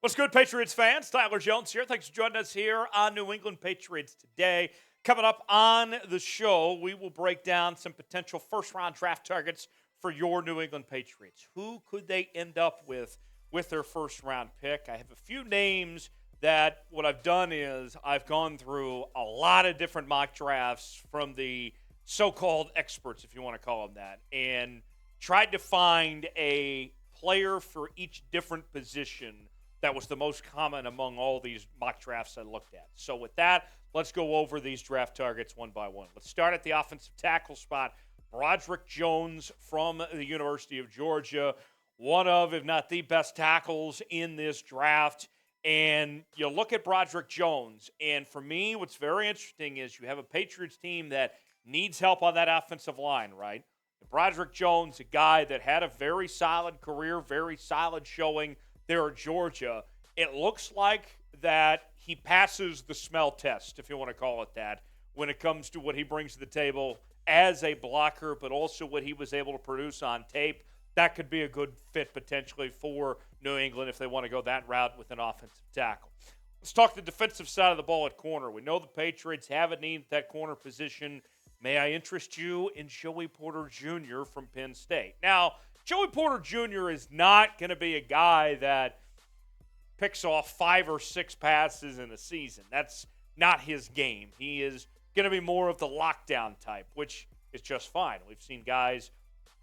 What's good, Patriots fans? Tyler Jones here. Thanks for joining us here on New England Patriots Today. Coming up on the show, we will break down some potential first-round draft targets for your New England Patriots. Who could they end up with their first-round pick? I have a few names that what I've done is I've gone through a lot of different mock drafts from the so-called experts, if you want to call them that, and tried to find a player for each different position that was the most common among all these mock drafts I looked at. So with that, let's go over these draft targets one by one. Let's start at the offensive tackle spot. Broderick Jones from the University of Georgia, one of, if not the best tackles in this draft. And you look at Broderick Jones, and for me, what's very interesting is you have a Patriots team that needs help on that offensive line, right? Broderick Jones, a guy that had a very solid career, very solid showing there at Georgia. It looks like that he passes the smell test, if you want to call it that, when it comes to what he brings to the table as a blocker, but also what he was able to produce on tape. That could be a good fit potentially for New England if they want to go that route with an offensive tackle. Let's talk the defensive side of the ball at corner. We know the Patriots have a need at that corner position. May I interest you in Joey Porter Jr. from Penn State? Now, Joey Porter Jr. is not going to be a guy that picks off 5 or 6 passes in a season. That's not his game. He is going to be more of the lockdown type, which is just fine. We've seen guys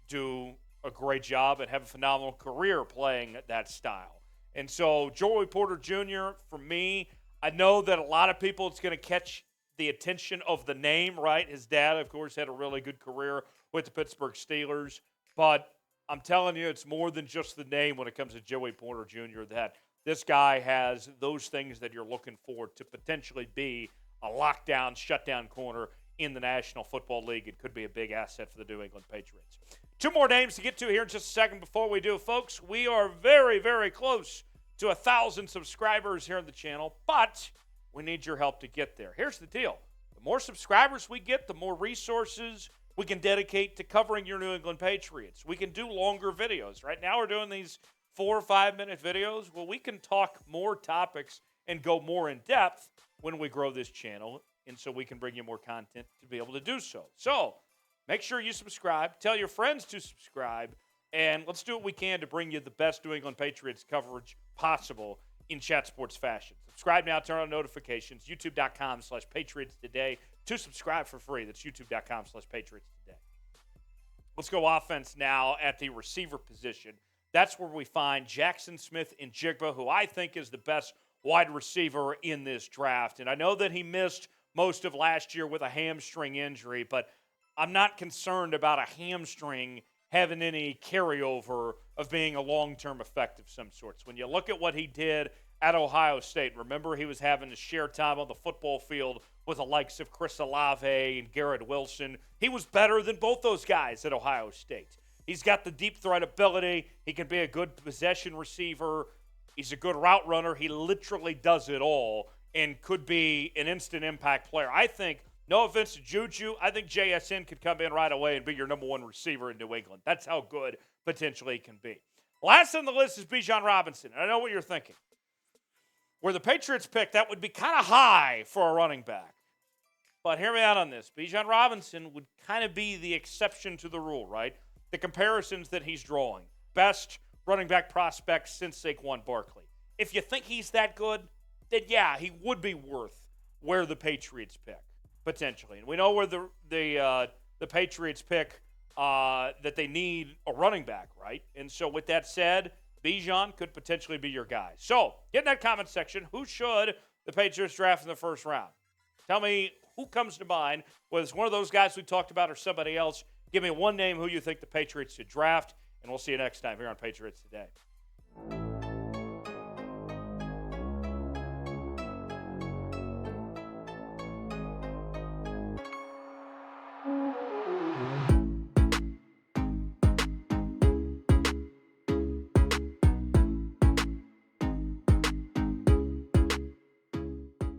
do a great job and have a phenomenal career playing that style. And so Joey Porter Jr., for me, I know that a lot of people, it's going to catch the attention of the name, right? His dad, of course, had a really good career with the Pittsburgh Steelers, but I'm telling you, it's more than just the name when it comes to Joey Porter Jr., that this guy has those things that you're looking for to potentially be a lockdown, shutdown corner in the National Football League. It could be a big asset for the New England Patriots. 2 more names to get to here in just a second. Before we do, folks, we are very, very close to 1,000 subscribers here on the channel, but we need your help to get there. Here's the deal. The more subscribers we get, the more resources we can dedicate to covering your New England Patriots. We can do longer videos. Right now we're doing these 4 or 5 minute videos. Well, we can talk more topics and go more in depth when we grow this channel, and so we can bring you more content to be able to do so. So make sure you subscribe. Tell your friends to subscribe, and let's do what we can to bring you the best New England Patriots coverage possible in chat sports fashion. Subscribe now, turn on notifications, youtube.com/Patriots Today to subscribe for free. That's youtube.com/Patriots Today. Let's go offense now at the receiver position. That's where we find Jaxon Smith-Njigba, who I think is the best wide receiver in this draft. And I know that he missed most of last year with a hamstring injury, but I'm not concerned about a hamstring having any carryover of being a long-term effect of some sorts. When you look at what he did at Ohio State, remember he was having to share time on the football field with the likes of Chris Olave and Garrett Wilson. He was better than both those guys at Ohio State. He's got the deep threat ability. He can be a good possession receiver. He's a good route runner. He literally does it all and could be an instant impact player. I think, no offense to Juju, I think JSN could come in right away and be your number 1 receiver in New England. That's how good potentially he can be. Last on the list is Bijan Robinson. I know what you're thinking. Where the Patriots pick, that would be kind of high for a running back. But hear me out on this. Bijan Robinson would kind of be the exception to the rule, right? The comparisons that he's drawing. Best running back prospect since Saquon Barkley. If you think he's that good, then yeah, he would be worth where the Patriots pick, potentially. And we know where the Patriots pick that they need a running back, right? And so with that said, Bijan could potentially be your guy. So get in that comment section. Who should the Patriots draft in the first round? Tell me who comes to mind, whether it's one of those guys we talked about or somebody else. Give me one name who you think the Patriots should draft, and we'll see you next time here on Patriots Today.